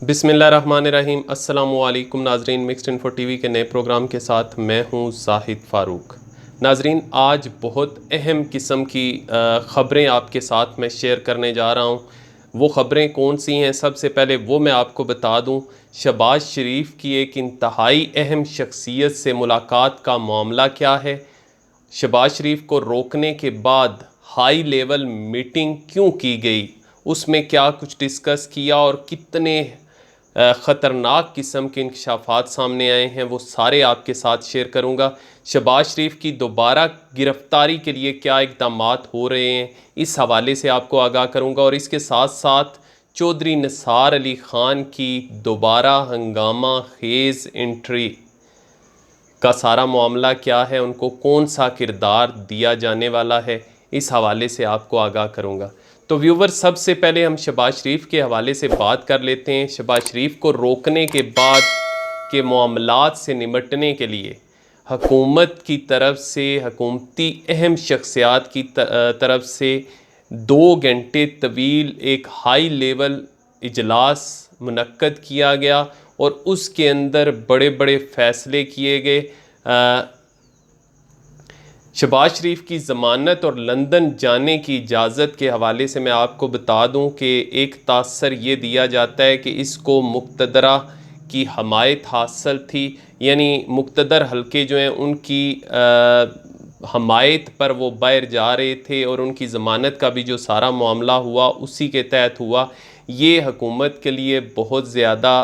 बिस्मिल्लाहिर्रहमानिर्रहीम। अस्सलामुअलैकुम नाजरीन, मिक्स्ड इन्फो टीवी के नए प्रोग्राम के साथ मैं हूं जाहिद फ़ारूक। नाजरीन, आज बहुत अहम किस्म की ख़बरें आपके साथ मैं शेयर करने जा रहा हूं। वो ख़बरें कौन सी हैं, सबसे पहले वो मैं आपको बता दूं। शहबाज शरीफ की एक इंतहाई अहम शख्सियत से मुलाकात का मामला क्या है, शहबाज शरीफ को रोकने के बाद हाई लेवल मीटिंग क्यों की गई, उसमें क्या कुछ डिस्कस किया और कितने ख़तरनाक किस्म के इंकशाफात सामने आए हैं, वो सारे आपके साथ शेयर करूंगा। शहबाज शरीफ की दोबारा गिरफ्तारी के लिए क्या इक़दामात हो रहे हैं, इस हवाले से आपको आगाह करूंगा। और इसके साथ साथ चौधरी निसार अली ख़ान की दोबारा हंगामा खेज़ एंट्री का सारा मामला क्या है, उनको कौन सा किरदार दिया जाने वाला है, इस हवाले से आपको आगाह करूंगा। तो व्यूवर, सबसे पहले हम शहबाज शरीफ के हवाले से बात कर लेते हैं। शहबाज शरीफ को रोकने के बाद के मामलात से निमटने के लिए हकूमत की तरफ से, हकूमती अहम शख्सियात की तरफ से 2 घंटे तवील एक हाई लेवल इजलास मुनक्कद किया गया और उसके अंदर बड़े बड़े फ़ैसले किए गए। शहबाज शरीफ की ज़मानत और लंदन जाने की इजाज़त के हवाले से मैं आपको बता दूं कि एक तासर ये दिया जाता है कि इसको मुक़्तदरा की हमायत हासिल थी, यानी मुक़्तदर हल्के जो हैं उनकी हमायत पर वो बाहर जा रहे थे और उनकी ज़मानत का भी जो सारा मामला हुआ उसी के तहत हुआ। ये हुकूमत के लिए बहुत ज़्यादा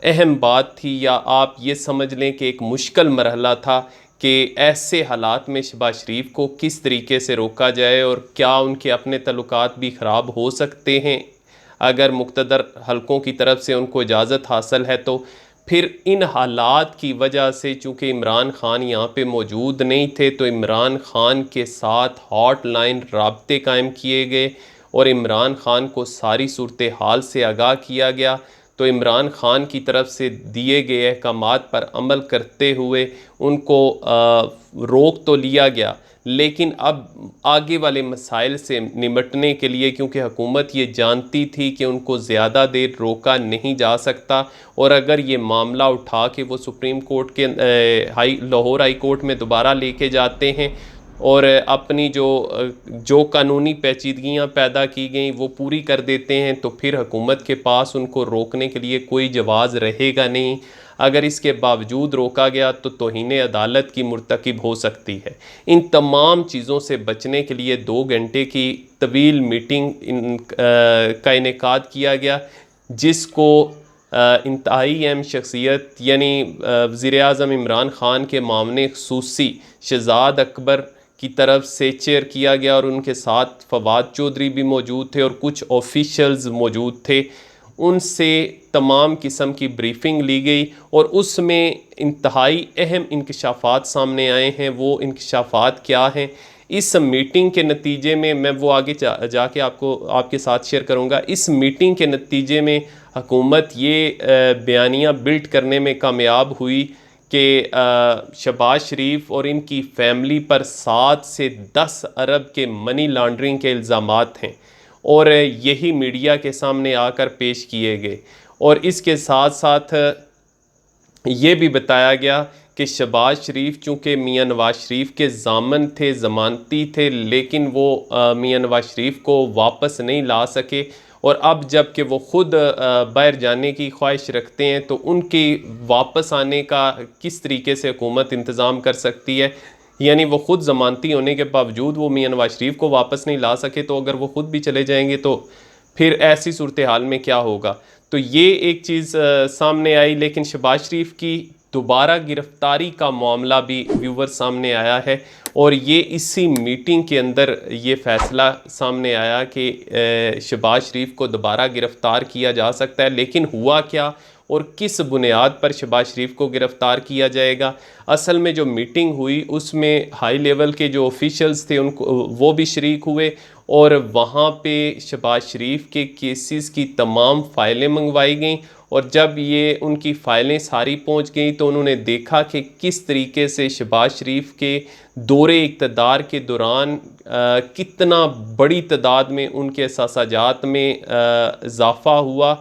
अहम बात थी, या आप ये समझ लें कि एक मुश्किल मरहला था कि ऐसे हालात में शहबाज शरीफ को किस तरीके से रोका जाए और क्या उनके अपने तल्लुकात भी ख़राब हो सकते हैं अगर मुक़्तदर हलकों की तरफ से उनको इजाज़त हासिल है। तो फिर इन हालात की वजह से चूँकि इमरान ख़ान यहाँ पे मौजूद नहीं थे, तो इमरान ख़ान के साथ हॉटलाइन राब्ते कायम किए गए और इमरान ख़ान को सारी सूरत हाल से आगाह किया गया। तो इमरान ख़ान की तरफ से दिए गए अहकामात पर अमल करते हुए उनको रोक तो लिया गया, लेकिन अब आगे वाले मसाइल से निमटने के लिए, क्योंकि हुकूमत ये जानती थी कि उनको ज़्यादा देर रोका नहीं जा सकता और अगर ये मामला उठा के वो सुप्रीम कोर्ट के लाहौर हाई कोर्ट में दोबारा लेके जाते हैं और अपनी जो कानूनी पेचीदगियाँ पैदा की गई वो पूरी कर देते हैं, तो फिर हुकूमत के पास उनको रोकने के लिए कोई जवाज़ रहेगा नहीं। अगर इसके बावजूद रोका गया तो तौहीन अदालत की मुर्तकिब हो सकती है। इन तमाम चीज़ों से बचने के लिए 2 घंटे की तवील मीटिंग का इनेकाद किया गया, जिसको इंतहाई अहम शख्सियत यानी वज़ीर-ए-आज़म इमरान ख़ान के मामले ख़ुसूसी शहज़ाद अकबर की तरफ से चेयर किया गया और उनके साथ फवाद चौधरी भी मौजूद थे और कुछ ऑफिशल्स मौजूद थे। उनसे तमाम किस्म की ब्रीफिंग ली गई और उसमें इंतहाई अहम इंकशाफात सामने आए हैं। वो इंकशाफात क्या हैं, इस मीटिंग के नतीजे में मैं वो आगे जाके आपके साथ शेयर करूँगा। इस मीटिंग के नतीजे में हुकूमत ये बयानियाँ बिल्ड करने में कामयाब हुई कि शहबाज शरीफ और इनकी फ़ैमिली पर 7 से 10 अरब के मनी लॉन्ड्रिंग के इल्ज़ामात हैं और यही मीडिया के सामने आकर पेश किए गए। और इसके साथ साथ ये भी बताया गया कि शहबाज शरीफ चूँकि मियां नवाज शरीफ के ज़ामन थे, ज़मानती थे, लेकिन वो मियां नवाज शरीफ को वापस नहीं ला सके और अब जब कि वो ख़ुद बाहर जाने की ख्वाहिश रखते हैं तो उनकी वापस आने का किस तरीके से हुकूमत इंतज़ाम कर सकती है। यानी वो ख़ुद ज़मानती होने के बावजूद वो मियां नवाज शरीफ को वापस नहीं ला सके, तो अगर वो ख़ुद भी चले जाएंगे तो फिर ऐसी सूरत हाल में क्या होगा। तो ये एक चीज़ सामने आई। लेकिन शहबाज शरीफ की दोबारा गिरफ्तारी का मामला भी व्यूवर सामने आया है और ये इसी मीटिंग के अंदर ये फ़ैसला सामने आया कि शहबाज शरीफ को दोबारा गिरफ़्तार किया जा सकता है। लेकिन हुआ क्या और किस बुनियाद पर शहबाज शरीफ को गिरफ़्तार किया जाएगा। असल में जो मीटिंग हुई उसमें हाई लेवल के जो ऑफिशियल्स थे उनको वो भी शरीक हुए और वहाँ पे शहबाज शरीफ के केसेस की तमाम फ़ाइलें मंगवाई गईं और जब ये उनकी फ़ाइलें सारी पहुँच गई तो उन्होंने देखा कि किस तरीके से शहबाज शरीफ के दौरे इक़्तिदार के दौरान कितना बड़ी तादाद में उनके असासाजात में इजाफ़ा हुआ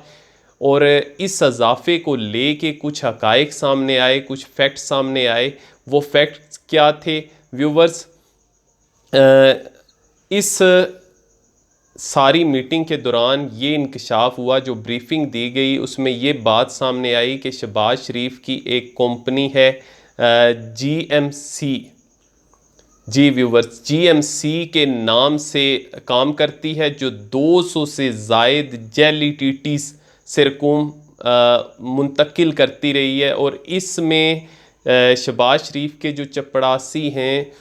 और इस इजाफे को लेके कुछ हकाइक सामने आए, कुछ फैक्ट्स सामने आए। वो फैक्ट्स क्या थे व्यूवर्स? इस सारी मीटिंग के दौरान ये इंकशाफ हुआ, जो ब्रीफिंग दी गई उसमें ये बात सामने आई कि शहबाज शरीफ की एक कंपनी है GMC, जी व्यूवर्स, GMC के नाम से काम करती है, जो 200 से ज़ायद जेलिटीटीज सिरकुम मुंतकिल करती रही है। और इसमें शहबाज शरीफ के जो चपड़ासी हैं,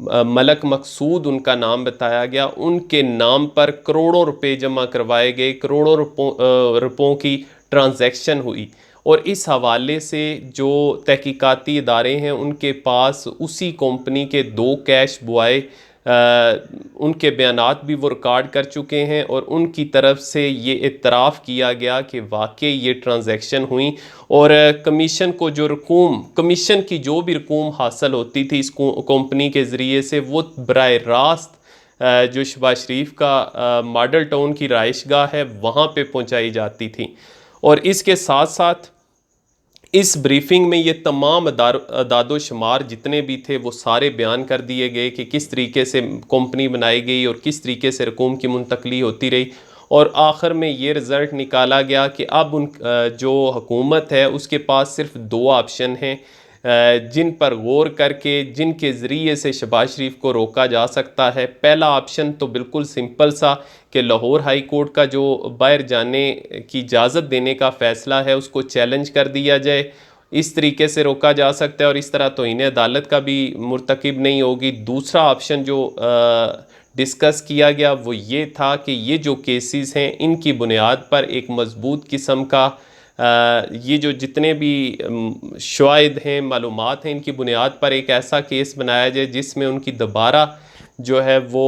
मलक मकसूद उनका नाम बताया गया, उनके नाम पर करोड़ों रुपए जमा करवाए गए, करोड़ों रुपयों की ट्रांजैक्शन हुई। और इस हवाले से जो तहकीकाती इदारे हैं उनके पास उसी कंपनी के 2 कैश बुआए, उनके बयानात भी वो रिकॉर्ड कर चुके हैं और उनकी तरफ से ये इतराफ़ किया गया कि वाकई ये ट्रांजैक्शन हुई। और कमीशन को जो रकूम, कमीशन की जो भी रकूम हासिल होती थी इस कंपनी के ज़रिए से, वो बराह रास्त जो शहबाज शरीफ का मॉडल टाउन की राइशगाह है वहाँ पे पहुँचाई जाती थी। और इसके साथ साथ इस ब्रीफिंग में ये तमाम अदादो शुमार जितने भी थे वो सारे बयान कर दिए गए कि किस तरीके से कंपनी बनाई गई और किस तरीके से रकूम की मुंतकली होती रही। और आखिर में ये रिज़ल्ट निकाला गया कि अब जो हुकूमत है उसके पास सिर्फ 2 ऑप्शन हैं जिन पर गौर करके, जिनके ज़रिए से शहबाज शरीफ को रोका जा सकता है। पहला ऑप्शन तो बिल्कुल सिंपल सा कि लाहौर हाई कोर्ट का जो बाहर जाने की इजाज़त देने का फ़ैसला है उसको चैलेंज कर दिया जाए, इस तरीके से रोका जा सकता है और इस तरह तो इन्हें अदालत का भी मुर्तकिब नहीं होगी। दूसरा ऑप्शन जो डिस्कस किया गया वो ये था कि ये जो केसेस हैं इनकी बुनियाद पर एक मज़बूत किस्म का ये जो जितने भी शवाहिद हैं, मालूमात हैं, इनकी बुनियाद पर एक ऐसा केस बनाया जाए जिसमें उनकी दोबारा जो है वो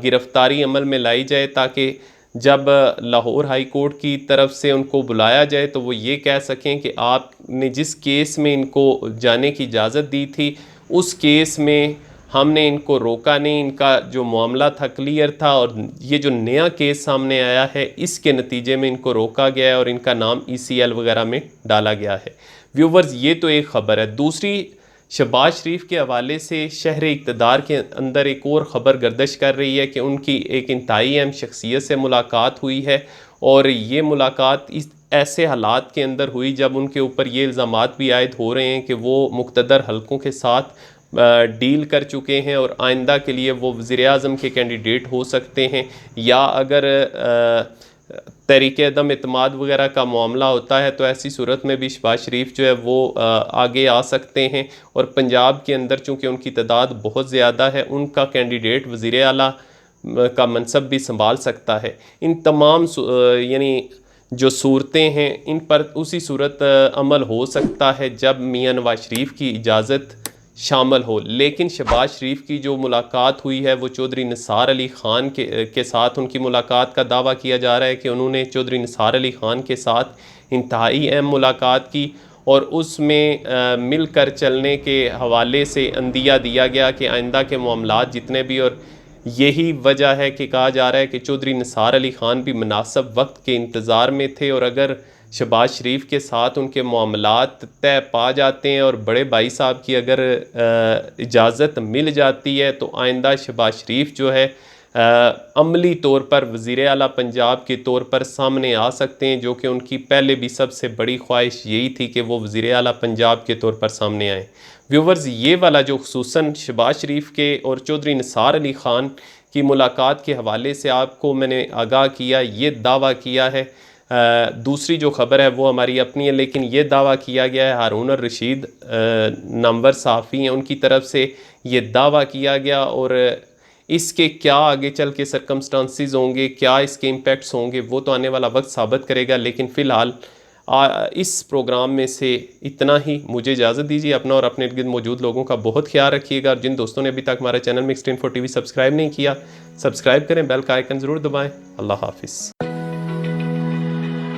गिरफ़्तारी अमल में लाई जाए, ताकि जब लाहौर हाई कोर्ट की तरफ से उनको बुलाया जाए तो वो ये कह सकें कि आपने जिस केस में इनको जाने की इजाज़त दी थी उस केस में हमने इनको रोका नहीं, इनका जो मामला था क्लियर था, और ये जो नया केस सामने आया है इसके नतीजे में इनको रोका गया है और इनका नाम ECL वगैरह में डाला गया है। व्यूवर्स, ये तो एक ख़बर है। दूसरी, शहबाज शरीफ के हवाले से शहर इक़्तिदार के अंदर एक और ख़बर गर्दिश कर रही है कि उनकी एक इंतहाई अहम शख्सियत से मुलाकात हुई है और ये मुलाकात इस ऐसे हालात के अंदर हुई जब उनके ऊपर ये इल्ज़ामात भी आयद हो रहे हैं कि वो मुक़्तदर हलकों के साथ डील कर चुके हैं और आइंदा के लिए वो वज़ीर-ए-आज़म के कैंडिडेट हो सकते हैं, या अगर तहरीक अदम एतमाद वगैरह का मामला होता है तो ऐसी सूरत में भी शहबाज शरीफ जो है वो आगे आ सकते हैं। और पंजाब के अंदर चूँकि उनकी तादाद बहुत ज़्यादा है, उनका कैंडिडेट वज़ीर आला का मनसब भी संभाल सकता है। इन तमाम यानी जो सूरतें हैं इन पर उसी सूरत अमल हो सकता है जब मियां नवाज शरीफ की इजाज़त शामिल हो। लेकिन शहबाज शरीफ की जो मुलाकात हुई है वो चौधरी निसार अली ख़ान के साथ उनकी मुलाकात का दावा किया जा रहा है कि उन्होंने चौधरी निसार अली ख़ान के साथ इंतहाई अहम मुलाकात की और उसमें मिलकर चलने के हवाले से अंदिया दिया गया कि आइंदा के मामलात जितने भी, और यही वजह है कि कहा जा रहा है कि चौधरी निसार अली ख़ान भी मुनासिब वक्त के इंतज़ार में थे और अगर शहबाज शरीफ के साथ उनके मामलात तय पा जाते हैं और बड़े भाई साहब की अगर इजाज़त मिल जाती है तो आइंदा शहबाज शरीफ जो है अमली तौर पर वज़ीर आला पंजाब के तौर पर सामने आ सकते हैं, जो कि उनकी पहले भी सबसे बड़ी ख्वाहिश यही थी कि वो वज़ीर आला पंजाब के तौर पर सामने आएँ। व्यूवर्स, ये वाला जो खुसूसन शहबाज शरीफ के और चौधरी निसार अली ख़ान की मुलाकात के हवाले से आपको मैंने आगाह किया, ये दावा किया है। दूसरी जो ख़बर है वो हमारी अपनी है, लेकिन ये दावा किया गया है हारून रशीद नामवर सहाफ़ी हैं उनकी तरफ से ये दावा किया गया, और इसके क्या आगे चल के सरकमस्टांसिस होंगे, क्या इसके इम्पेक्ट्स होंगे, वो तो आने वाला वक्त साबित करेगा। लेकिन फ़िलहाल इस प्रोग्राम में से इतना ही। मुझे इजाज़त दीजिए। अपना और अपने इर्द-गिर्द मौजूद लोगों का बहुत ख्याल रखिएगा, और जिन दोस्तों ने अभी तक हमारे channel Mixed Info TV subscribe नहीं किया, सब्सक्राइब करें, बेल का आइकन ज़रूर दबाएँ। अल्लाह हाफ़िज़।